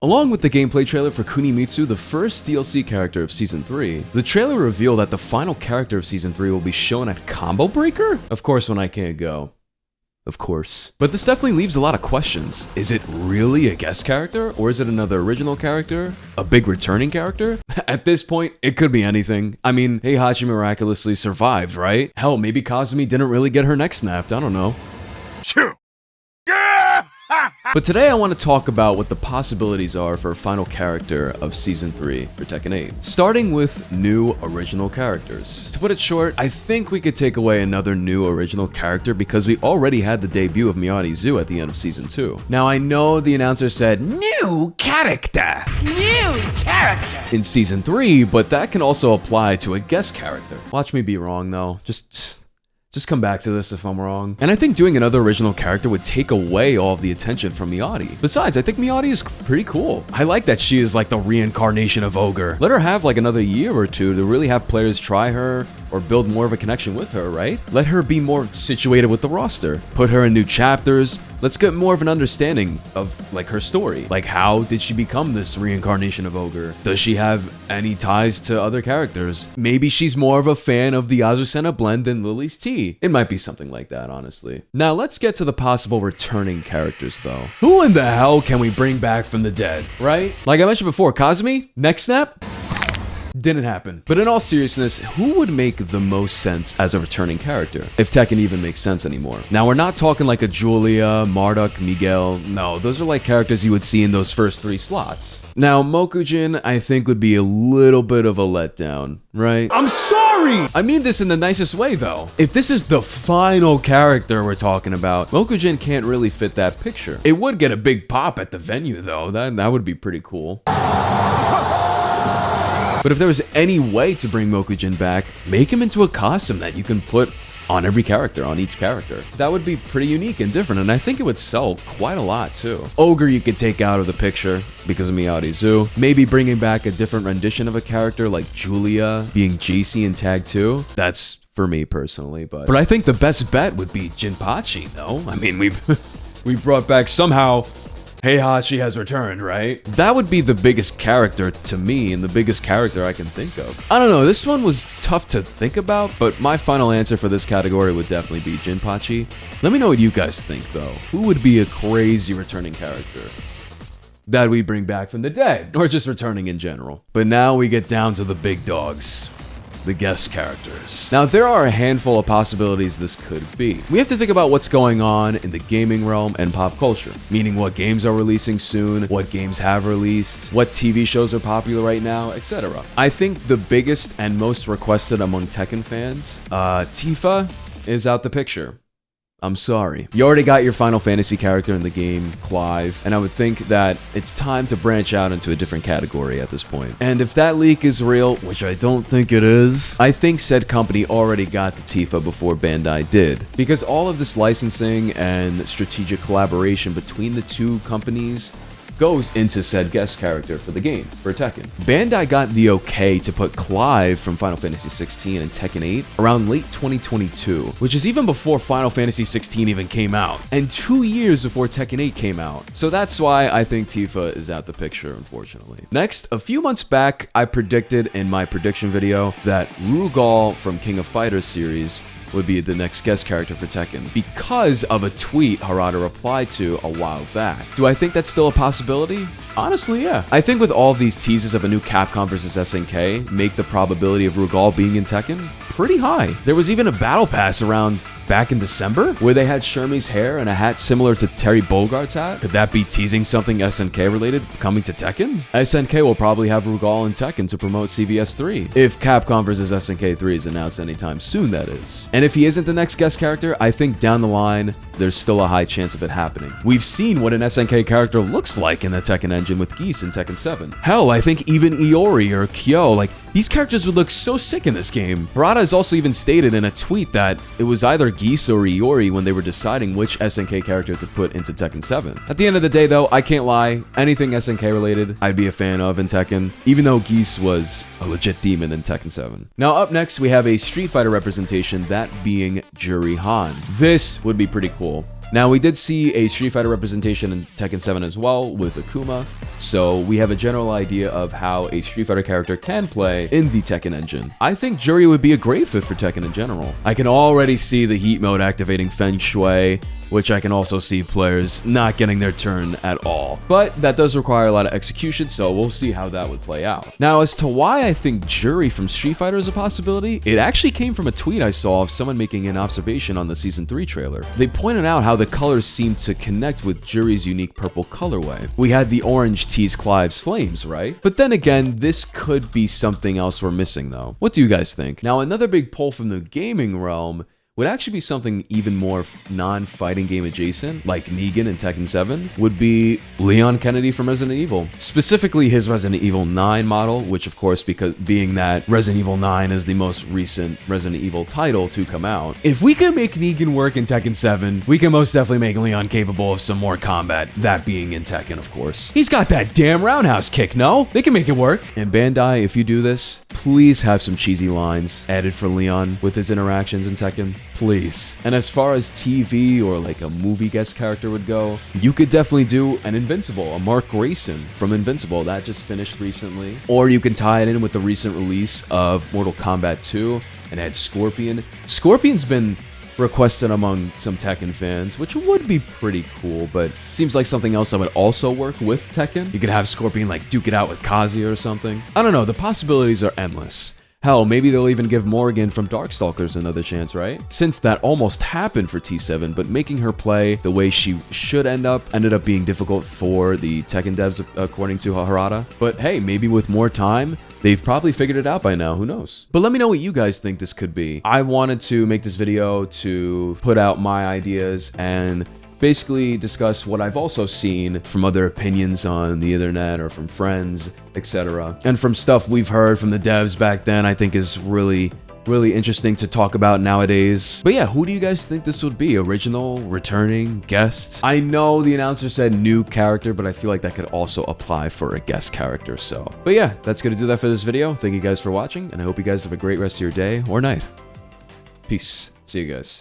Along with the gameplay trailer for Kunimitsu, the first DLC character of Season 3, the trailer revealed that the final character of Season 3 will be shown at Combo Breaker? Of course, when I can't go. Of course. But this definitely leaves a lot of questions. Is it really a guest character? Or is it another original character? A big returning character? At this point, it could be anything. I mean, Heihachi miraculously survived, right? Hell, maybe Kazumi didn't really get her neck snapped, I don't know. Shoo! But today I want to talk about what the possibilities are for a final character of Season 3 for Tekken 8. Starting with new original characters. To put it short, I think we could take away another new original character because we already had the debut of Miyagi Zu at the end of Season 2. Now I know the announcer said, "New character!" New character! in Season 3, but that can also apply to a guest character. Watch me be wrong though. Just come back to this if I'm wrong. And I think doing another original character would take away all of the attention from Miyagi. Besides, I think Miyagi is pretty cool. I like that she is like the reincarnation of Ogre. Let her have like another year or two to really have players try her or build more of a connection with her, right? Let her be more situated with the roster. Put her in new chapters. Let's get more of an understanding of like her story. Like, how did she become this reincarnation of Ogre? Does she have any ties to other characters? Maybe she's more of a fan of the Azucena blend than Lily's Tea. It might be something like that, honestly. Now let's get to the possible returning characters though. Who in the hell can we bring back from the dead, right? Like I mentioned before, Kazumi, neck snap? Didn't happen. But in all seriousness, who would make the most sense as a returning character? If Tekken even makes sense anymore. Now, we're not talking like a Julia, Marduk, Miguel. No, those are like characters you would see in those first 3 slots. Now, Mokujin, I think would be a little bit of a letdown, right? I'm sorry! I mean this in the nicest way though. If this is the final character we're talking about, Mokujin can't really fit that picture. It would get a big pop at the venue though. That would be pretty cool. But if there was any way to bring Mokujin back, make him into a costume that you can put on every character, on each character. That would be pretty unique and different, and I think it would sell quite a lot too. Ogre you could take out of the picture because of Miyagi Zu. Maybe bringing back a different rendition of a character like Julia being JC in Tag 2. That's for me personally, but I think the best bet would be Jinpachi, no? I mean, we brought back somehow Heihachi has returned, right? That would be the biggest character to me and the biggest character I can think of. I don't know, this one was tough to think about, but my final answer for this category would definitely be Jinpachi. Let me know what you guys think though. Who would be a crazy returning character that we bring back from the dead, or just returning in general? But now we get down to the big dogs. The guest characters. Now, there are a handful of possibilities this could be. We have to think about what's going on in the gaming realm and pop culture, meaning what games are releasing soon, what games have released, what TV shows are popular right now, etc. I think the biggest and most requested among Tekken fans, Tifa is out the picture. I'm sorry. You already got your Final Fantasy character in the game, Clive, and I would think that it's time to branch out into a different category at this point. And if that leak is real, which I don't think it is, I think said company already got to Tifa before Bandai did. Because all of this licensing and strategic collaboration between the two companies goes into said guest character for the game, for Tekken. Bandai got the okay to put Clive from Final Fantasy 16 and Tekken 8 around late 2022, which is even before Final Fantasy 16 even came out, and 2 years before Tekken 8 came out. So that's why I think Tifa is out the picture, unfortunately. Next, a few months back, I predicted in my prediction video that Rugal from King of Fighters series would be the next guest character for Tekken because of a tweet Harada replied to a while back. Do I think that's still a possibility? Honestly, yeah. I think with all of these teases of a new Capcom vs SNK make the probability of Rugal being in Tekken pretty high. There was even a battle pass around back in December where they had Shermie's hair and a hat similar to Terry Bogard's hat. Could that be teasing something SNK related coming to Tekken? SNK will probably have Rugal in Tekken to promote CVS 3. If Capcom vs SNK 3 is announced anytime soon, that is. And if he isn't the next guest character, I think down the line, there's still a high chance of it happening. We've seen what an SNK character looks like in the Tekken engine with Geese in Tekken 7. Hell, I think even Iori or Kyo, like, these characters would look so sick in this game. Harada has also even stated in a tweet that it was either Geese or Iori when they were deciding which SNK character to put into Tekken 7. At the end of the day though, I can't lie, anything SNK related, I'd be a fan of in Tekken, even though Geese was a legit demon in Tekken 7. Now up next, we have a Street Fighter representation, that being Juri Han. This would be pretty cool. Now, we did see a Street Fighter representation in Tekken 7 as well with Akuma, so we have a general idea of how a Street Fighter character can play in the Tekken engine. I think Juri would be a great fit for Tekken in general. I can already see the heat mode activating Feng Shui, which I can also see players not getting their turn at all. But that does require a lot of execution, so we'll see how that would play out. Now, as to why I think Juri from Street Fighter is a possibility, it actually came from a tweet I saw of someone making an observation on the Season 3 trailer. They pointed out how the colors seem to connect with Juri's unique purple colorway. We had the orange tease Clive's flames, right? But then again, this could be something else we're missing though. What do you guys think? Now, another big pull from the gaming realm would actually be something even more non-fighting game adjacent, like Negan in Tekken 7, would be Leon Kennedy from Resident Evil. Specifically his Resident Evil 9 model, which of course, because being that Resident Evil 9 is the most recent Resident Evil title to come out. If we can make Negan work in Tekken 7, we can most definitely make Leon capable of some more combat, that being in Tekken, of course. He's got that damn roundhouse kick, no? They can make it work. And Bandai, if you do this, please have some cheesy lines added for Leon with his interactions in Tekken. Please. And as far as TV or like a movie guest character would go, you could definitely do an Invincible, a Mark Grayson from Invincible that just finished recently. Or you can tie it in with the recent release of Mortal Kombat 2 and add Scorpion. Scorpion's been requested among some Tekken fans, which would be pretty cool, but seems like something else that would also work with Tekken. You could have Scorpion like duke it out with Kazuya or something. I don't know, the possibilities are endless. Hell, maybe they'll even give Morrigan from Darkstalkers another chance, right? Since that almost happened for T7, but making her play the way she should ended up being difficult for the Tekken devs, according to Harada. But hey, maybe with more time, they've probably figured it out by now, who knows? But let me know what you guys think this could be. I wanted to make this video to put out my ideas and basically discuss what I've also seen from other opinions on the internet or from friends, etc. And from stuff we've heard from the devs back then, I think is really interesting to talk about nowadays. But yeah, who do you guys think this would be? Original, returning, guest? I know the announcer said new character, but I feel like that could also apply for a guest character, so. But yeah, that's gonna do that for this video. Thank you guys for watching, and I hope you guys have a great rest of your day or night. Peace. See you guys.